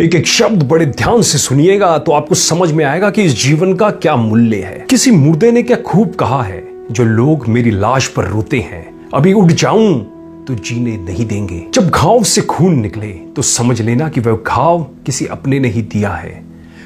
एक एक शब्द बड़े ध्यान से सुनिएगा तो आपको समझ में आएगा कि इस जीवन का क्या मूल्य है। किसी मुर्दे ने क्या खूब कहा है, जो लोग मेरी लाश पर रोते हैं, अभी उठ जाऊं तो जीने नहीं देंगे। जब घाव से खून निकले तो समझ लेना कि वह घाव किसी अपने ने ही दिया है।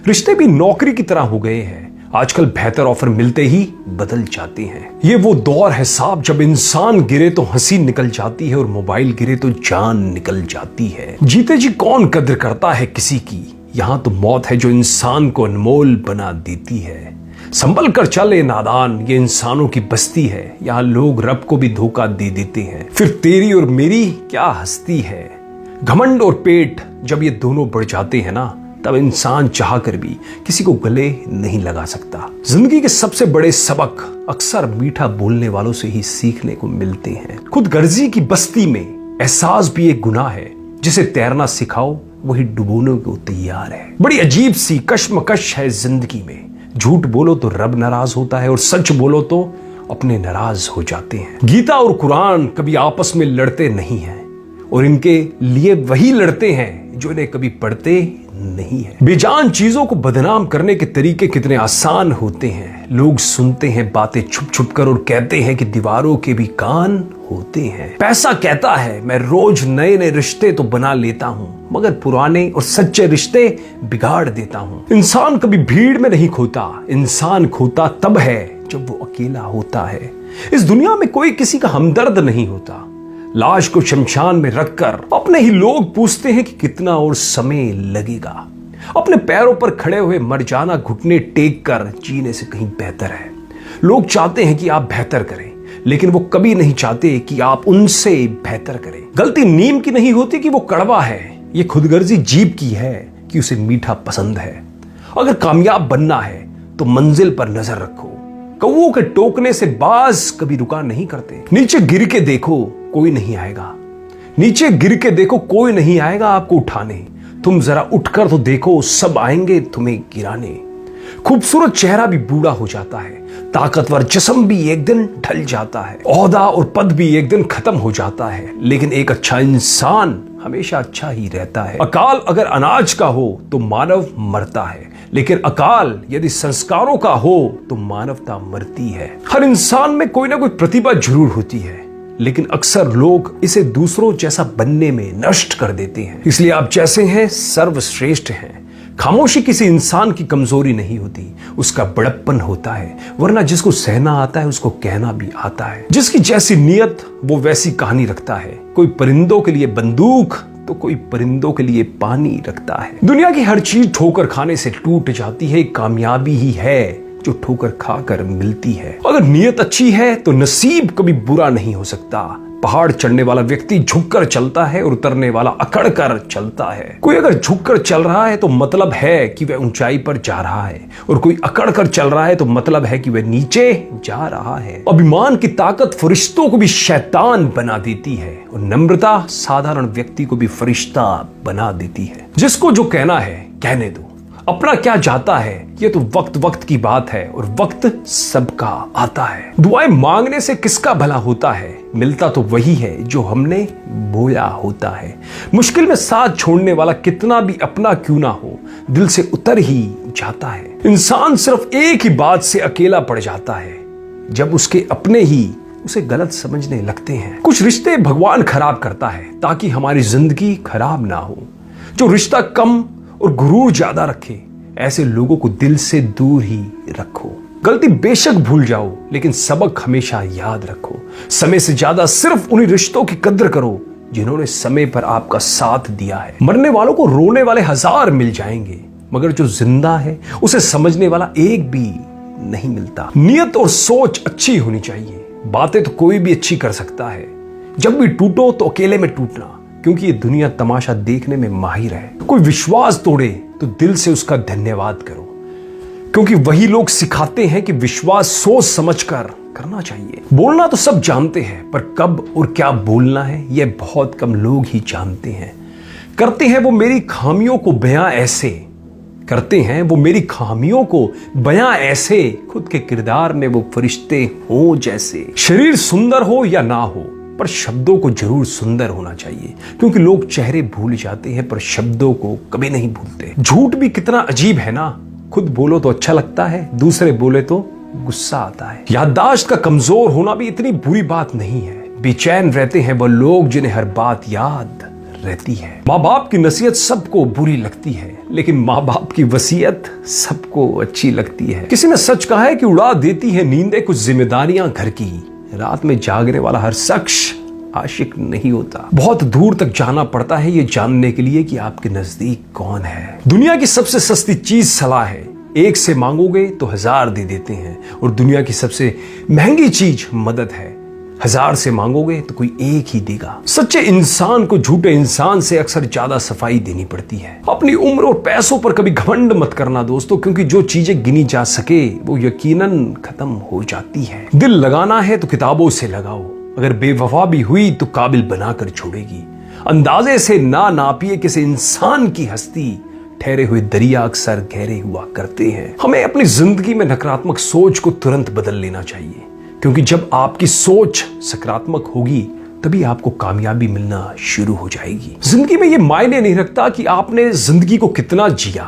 रिश्ते भी नौकरी की तरह हो गए हैं, आजकल बेहतर ऑफर मिलते ही बदल जाते हैं। ये वो दौर है साहब जब इंसान गिरे तो हंसी निकल जाती है और मोबाइल गिरे तो जान निकल जाती है। जीते जी कौन कद्र करता है किसी की, यहाँ तो मौत है जो इंसान को अनमोल बना देती है। संभल कर चले नादान, ये इंसानों की बस्ती है, यहाँ लोग रब को भी धोखा दे देते हैं। फिर तेरी और मेरी क्या हस्ती है। घमंड और पेट जब ये दोनों बढ़ जाते हैं ना, तब इंसान चाह कर भी किसी को गले नहीं लगा सकता। जिंदगी के सबसे बड़े सबक अक्सर मीठा बोलने वालों से ही सीखने को मिलते हैं। खुद गर्जी की बस्ती में एहसास भी एक गुनाह है, जिसे तैरना सिखाओ वही डुबोने को तैयार है। बड़ी अजीब सी कश्मकश है जिंदगी में, झूठ बोलो तो रब नाराज होता है और सच बोलो तो अपने नाराज हो जाते हैं। गीता और कुरान कभी आपस में लड़ते नहीं हैं और इनके लिए वही लड़ते हैं जो इन्हें कभी पढ़ते नहीं है। बेजान चीजों को बदनाम करने के तरीके कितने आसान होते हैं। लोग सुनते हैं बातें छुप छुप कर और कहते हैं कि दीवारों के भी कान होते हैं। पैसा कहता है मैं रोज नए नए रिश्ते तो बना लेता हूँ, मगर पुराने और सच्चे रिश्ते बिगाड़ देता हूँ। इंसान कभी भीड़ में नहीं खोता, इंसान खोता तब है जब वो अकेला होता है। इस दुनिया में कोई किसी का हमदर्द नहीं होता। लाश को शमशान में रखकर अपने ही लोग पूछते हैं कि कितना और समय लगेगा। अपने पैरों पर खड़े हुए मर जाना घुटने टेक कर जीने से कहीं बेहतर है। लोग चाहते हैं कि आप बेहतर करें, लेकिन वो कभी नहीं चाहते कि आप उनसे बेहतर करें। गलती नीम की नहीं होती कि वो कड़वा है, ये खुदगर्जी जीभ की है कि उसे मीठा पसंद है। अगर कामयाब बनना है तो मंजिल पर नजर रखो। कौओं के टोकने से बाज कभी रुका नहीं करते। नीचे गिर के देखो कोई नहीं आएगा, नीचे गिर के देखो कोई नहीं आएगा आपको उठाने। तुम जरा उठकर तो देखो सब आएंगे तुम्हें गिराने। खूबसूरत चेहरा भी बूढ़ा हो जाता है, ताकतवर जिस्म भी एक दिन ढल जाता है, ओहदा और पद भी एक दिन खत्म हो जाता है, लेकिन एक अच्छा इंसान हमेशा अच्छा ही रहता है। अकाल अगर अनाज का हो तो मानव मरता है, लेकिन अकाल यदि संस्कारों का हो तो मानवता मरती है। हर इंसान में कोई ना कोई प्रतिभा जरूर होती है, लेकिन अक्सर लोग इसे दूसरों जैसा बनने में नष्ट कर देते हैं। इसलिए आप जैसे हैं सर्वश्रेष्ठ हैं। खामोशी किसी इंसान की कमजोरी नहीं होती, उसका बड़प्पन होता है। वरना जिसको सहना आता है उसको कहना भी आता है। जिसकी जैसी नियत वो वैसी कहानी रखता है। कोई परिंदों के लिए बंदूक तो कोई परिंदों के लिए पानी रखता है। दुनिया की हर चीज ठोकर खाने से टूट जाती है, कामयाबी ही है जो ठोकर खाकर मिलती है। अगर नियत अच्छी है तो नसीब कभी बुरा नहीं हो सकता। पहाड़ चढ़ने वाला व्यक्ति झुककर चलता है और उतरने वाला अकड़ कर चलता है। कोई अगर झुककर चल रहा है तो मतलब है कि वह ऊंचाई पर जा रहा है, और कोई अकड़ कर चल रहा है तो मतलब है कि वह नीचे जा रहा है। अभिमान की ताकत फरिश्तों को भी शैतान बना देती है, और नम्रता साधारण व्यक्ति को भी फरिश्ता बना देती है। जिसको जो कहना है कहने दो, अपना क्या जाता है ये तो वक्त वक्त की बात है, और वक्त सबका आता है। दुआएं मांगने से किसका भला होता है, मिलता तो वही है जो हमने बोया होता है। मुश्किल में साथ छोड़ने वाला कितना भी अपना क्यों ना हो, दिल से उतर ही जाता है। इंसान सिर्फ एक ही बात से अकेला पड़ जाता है, जब उसके अपने ही उसे गलत समझने लगते हैं। कुछ रिश्ते भगवान खराब करता है ताकि हमारी जिंदगी खराब ना हो। जो रिश्ता कम और गुरूर ज्यादा रखे, ऐसे लोगों को दिल से दूर ही रखो। गलती बेशक भूल जाओ, लेकिन सबक हमेशा याद रखो। समय से ज्यादा सिर्फ उन्हीं रिश्तों की कद्र करो जिन्होंने समय पर आपका साथ दिया है। मरने वालों को रोने वाले हजार मिल जाएंगे, मगर जो जिंदा है उसे समझने वाला एक भी नहीं मिलता। नियत और सोच अच्छी होनी चाहिए। बातें तो कोई भी अच्छी कर सकता है। जब भी टूटो तो अकेले में टूटना, क्योंकि ये दुनिया तमाशा देखने में माहिर है। कोई विश्वास तोड़े तो दिल से उसका धन्यवाद करो, क्योंकि वही लोग सिखाते हैं कि विश्वास सोच समझकर करना चाहिए। बोलना तो सब जानते हैं, पर कब और क्या बोलना है यह बहुत कम लोग ही जानते हैं। करते हैं वो मेरी खामियों को बयां ऐसे, करते हैं वो मेरी खामियों को बयां ऐसे, खुद के किरदार में वो फरिश्ते हो जैसे। शरीर सुंदर हो या ना हो, पर शब्दों को जरूर सुंदर होना चाहिए, क्योंकि लोग चेहरे भूल जाते हैं पर शब्दों को कभी नहीं भूलते। झूठ भी कितना अजीब है ना, खुद बोलो तो अच्छा लगता है, दूसरे बोले तो गुस्सा आता है। याददाश्त का कमजोर होना भी इतनी बुरी बात नहीं है। बेचैन रहते हैं वो लोग जिन्हें हर बात याद रहती है। माँ बाप की नसीहत सबको बुरी लगती है, लेकिन माँ बाप की वसीयत सबको अच्छी लगती है। किसी ने सच कहा है कि उड़ा देती है नींदें कुछ जिम्मेदारियां घर की। रात में जागने वाला हर शख्स आशिक नहीं होता। बहुत दूर तक जाना पड़ता है ये जानने के लिए कि आपके नजदीक कौन है। दुनिया की सबसे सस्ती चीज सलाह है। एक से मांगोगे तो 1000 दे देते हैं, और दुनिया की सबसे महंगी चीज मदद है। 1000 से मांगोगे तो कोई एक ही देगा। सच्चे इंसान को झूठे इंसान से अक्सर ज्यादा सफाई देनी पड़ती है। अपनी उम्र और पैसों पर कभी घमंड मत करना दोस्तों, क्योंकि जो चीजें गिनी जा सके वो यकीनन खत्म हो जाती है। दिल लगाना है तो किताबों से लगाओ, अगर बेवफा भी हुई तो काबिल बनाकर छोड़ेगी। अंदाजे से ना नापिए किसी इंसान की हस्ती, ठहरे हुए दरिया अक्सर गहरे हुआ करते हैं। हमें अपनी जिंदगी में नकारात्मक सोच को तुरंत बदल लेना चाहिए, क्योंकि जब आपकी सोच सकारात्मक होगी तभी आपको कामयाबी मिलना शुरू हो जाएगी। जिंदगी में यह मायने नहीं रखता कि आपने जिंदगी को कितना जिया,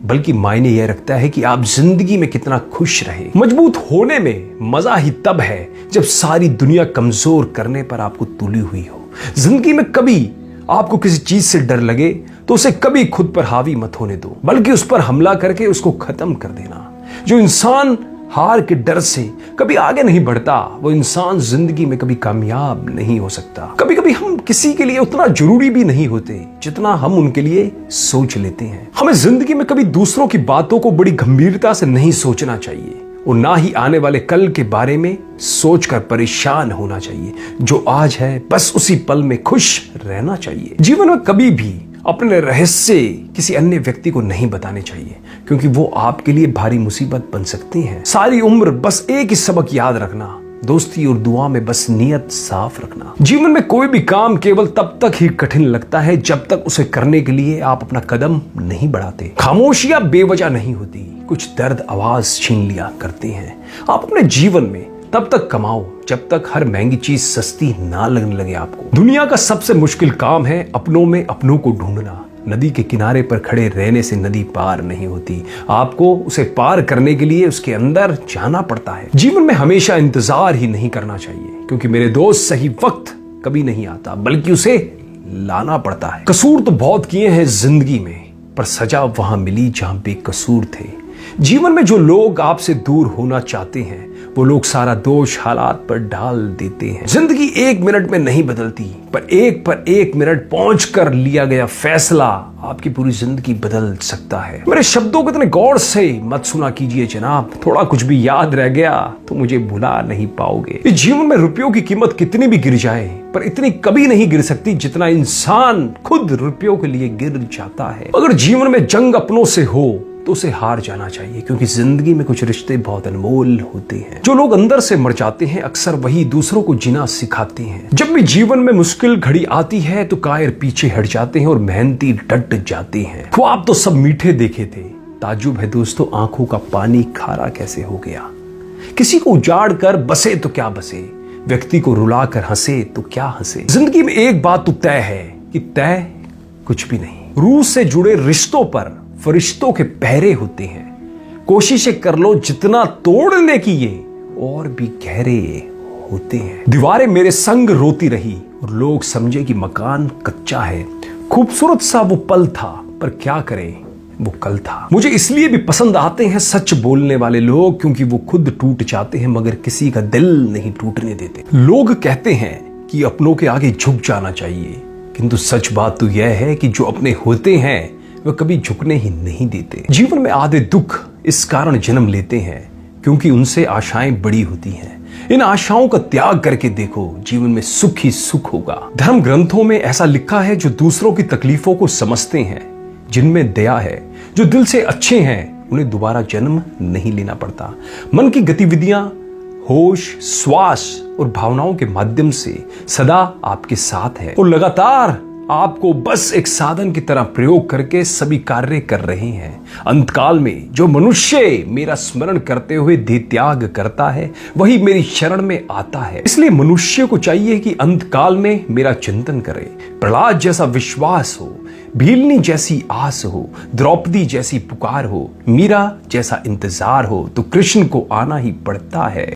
बल्कि मायने यह रखता है कि आप जिंदगी में कितना खुश रहे। मजबूत होने में मजा ही तब है जब सारी दुनिया कमजोर करने पर आपको तुली हुई हो। जिंदगी में कभी आपको किसी चीज से डर लगे तो उसे कभी खुद पर हावी मत होने दो, बल्कि उस पर हमला करके उसको खत्म कर देना। जो इंसान हार के डर से कभी आगे नहीं बढ़ता, वो इंसान जिंदगी में कभी कामयाब नहीं हो सकता। कभी कभी हम किसी के लिए उतना जरूरी भी नहीं होते जितना हम उनके लिए सोच लेते हैं। हमें जिंदगी में कभी दूसरों की बातों को बड़ी गंभीरता से नहीं सोचना चाहिए, और ना ही आने वाले कल के बारे में सोचकर परेशान होना चाहिए। जो आज है बस उसी पल में खुश रहना चाहिए। जीवन में कभी भी अपने रहस्य किसी अन्य व्यक्ति को नहीं बताने चाहिए, क्योंकि वो आपके लिए भारी मुसीबत बन सकते हैं। सारी उम्र बस एक ही सबक याद रखना, दोस्ती और दुआ में बस नियत साफ रखना। जीवन में कोई भी काम केवल तब तक ही कठिन लगता है जब तक उसे करने के लिए आप अपना कदम नहीं बढ़ाते। खामोशियां बेवजह नहीं होती, कुछ दर्द आवाज छीन लिया करते हैं। आप अपने जीवन में तब तक कमाओ जब तक हर महंगी चीज सस्ती ना लगने लगे आपको। दुनिया का सबसे मुश्किल काम है अपनों में अपनों को ढूंढना। नदी के किनारे पर खड़े रहने से नदी पार नहीं होती, आपको उसे पार करने के लिए उसके अंदर जाना पड़ता है। जीवन में हमेशा इंतजार ही नहीं करना चाहिए, क्योंकि मेरे दोस्त सही वक्त कभी नहीं आता, बल्कि उसे लाना पड़ता है। कसूर तो बहुत किए हैं जिंदगी में, पर सजा वहां मिली जहां बेकसूर थे। जीवन में जो लोग आपसे दूर होना चाहते हैं वो लोग सारा दोष हालात पर डाल देते हैं। जिंदगी 1 मिनट में नहीं बदलती, पर एक मिनट पहुंचकर लिया गया फैसला आपकी पूरी जिंदगी बदल सकता है। मेरे शब्दों को इतने गौर से मत सुना कीजिए जनाब, थोड़ा कुछ भी याद रह गया तो मुझे भुला नहीं पाओगे। इस जीवन में रुपयों की कीमत कितनी भी गिर जाए, पर इतनी कभी नहीं गिर सकती जितना इंसान खुद रुपयों के लिए गिर जाता है। अगर जीवन में जंग अपनों से हो तो उसे हार जाना चाहिए, क्योंकि जिंदगी में कुछ रिश्ते बहुत अनमोल होते हैं। जो लोग अंदर से मर जाते हैं अक्सर वही दूसरों को जीना सिखाते हैं। जब भी जीवन में मुश्किल घड़ी आती है तो कायर पीछे हट जाते हैं और मेहनती डट जाते हैं। ख्वाब तो सब मीठे देखे थे, ताजुब है दोस्तों आंखों का पानी खारा कैसे हो गया। किसी को उजाड़ कर बसे तो क्या बसे, व्यक्ति को रुला कर हंसे तो क्या हंसे। जिंदगी में एक बात तो तय है कि तय कुछ भी नहीं। रूह से जुड़े रिश्तों पर फरिश्तों के पहरे होते हैं। कोशिशें कर लो जितना तोड़ने की, ये और भी गहरे होते हैं। दीवारें मेरे संग रोती रही और लोग समझे कि मकान कच्चा है। खूबसूरत सा वो पल था, पर क्या करें वो कल था। मुझे इसलिए भी पसंद आते हैं सच बोलने वाले लोग, क्योंकि वो खुद टूट जाते हैं मगर किसी का दिल नहीं टूटने देते। लोग कहते हैं कि अपनों के आगे झुक जाना चाहिए, किंतु सच बात तो यह है कि जो अपने होते हैं वे कभी झुकने ही नहीं देते। जीवन में आधे दुख इस कारण जन्म लेते हैं क्योंकि उनसे आशाएं बड़ी होती हैं। इन आशाओं का त्याग करके देखो, जीवन में सुख ही सुख होगा। धर्म ग्रंथों में ऐसा लिखा है, जो दूसरों की तकलीफों को समझते हैं, जिनमें दया है, जो दिल से अच्छे हैं, उन्हें दोबारा जन्म नहीं लेना पड़ता। मन की गतिविधियां होश, श्वास और भावनाओं के माध्यम से सदा आपके साथ है और लगातार आपको बस एक साधन की तरह प्रयोग करके सभी कार्य कर रहे हैं। अंतकाल में जो मनुष्य मेरा स्मरण करते हुए देह त्याग करता है वही मेरी शरण में आता है। इसलिए मनुष्य को चाहिए कि अंतकाल में मेरा चिंतन करे। प्रहलाद जैसा विश्वास हो, भीलनी जैसी आस हो, द्रौपदी जैसी पुकार हो, मीरा जैसा इंतजार हो तो कृष्ण को आना ही पड़ता है।